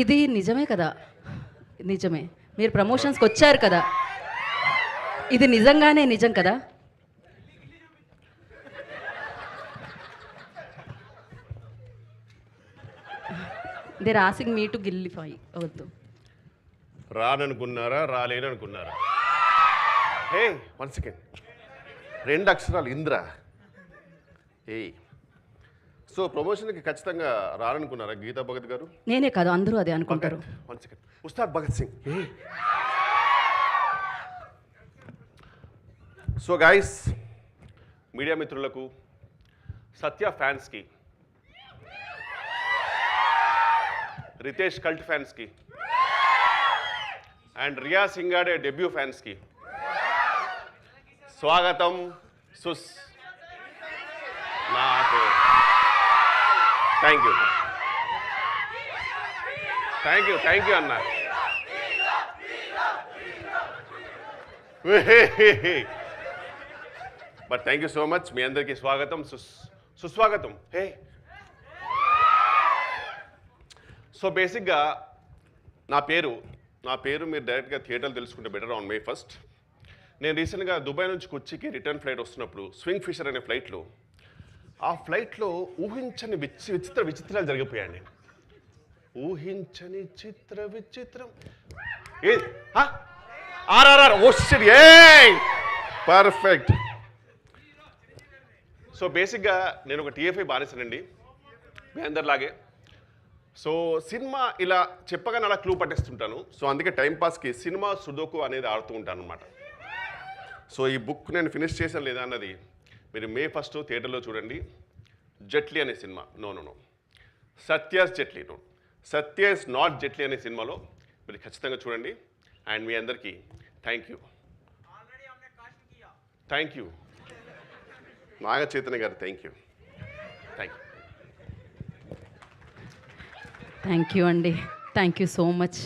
ఇది నిజమే కదా, నిజమే. మీరు ప్రమోషన్స్కి వచ్చారు కదా, ఇది నిజంగానే నిజం కదా. దేర్ ఆసింగ్ మీ టు గిల్లిఫై. వద్దు. రాననుకున్నారా, రాలేననుకున్నారా? హే, 1 సెకండ్. 2 అక్షరాలు ఇంద్ర. ఏయ్, సో ప్రమోషన్కి ఖచ్చితంగా రాననుకున్నారా గీతా భగత్ గారు? నేనే కాదు, అందరూ అదే అనుకుంటారు. 1 second. Ustaad Bhagat Singh. So guys, media మిత్రులకు, సత్య ఫ్యాన్స్కి, రితేష్ కల్ట్ ఫ్యాన్స్కి అండ్ రియా సింగాడే డెబ్యూ ఫ్యాన్స్కి స్వాగతం. నాకు థ్యాంక్ యూ అన్న. But thank you so much. మీ అందరికీ స్వాగతం, సుస్వాగతం. హే, సో బేసిక్గా నా పేరు మీరు డైరెక్ట్గా థియేటర్లు తెలుసుకుంటే బెటర్. ఆన్ May 1st నేను రీసెంట్గా దుబాయ్ నుంచి కొచ్చికి రిటర్న్ ఫ్లైట్ వస్తున్నప్పుడు స్వింగ్ ఫిషర్ అనే ఫ్లైట్లో, ఆ ఫ్లైట్లో ఊహించని విచిత్రాలు జరిగిపోయాయండి. ఊహించని విచిత్రం RRR. Oh shit, perfect. So బేసిక్గా నేను ఒక TFI బానిసనండి, మీ అందరిలాగే. సో సినిమా ఇలా చెప్పగానే అలా క్లూ పట్టేస్తుంటాను. సో అందుకే టైంపాస్కి సినిమా సుడోకు అనేది ఆడుతూ ఉంటాను అనమాట. సో ఈ బుక్ నేను ఫినిష్ చేశాను లేదా అన్నది మీరు May 1st థియేటర్లో చూడండి. జెట్లీ అనే సినిమా, నో సత్యాస్ జెట్లీ, సత్యాస్ నాట్ జెట్లీ అనే సినిమాలో మీరు ఖచ్చితంగా చూడండి. అండ్ మీ అందరికీ థ్యాంక్ యూ. నాగ చైతన్య గారు థ్యాంక్ యూ. థ్యాంక్ యూ అండి, థ్యాంక్ యూ సో మచ్.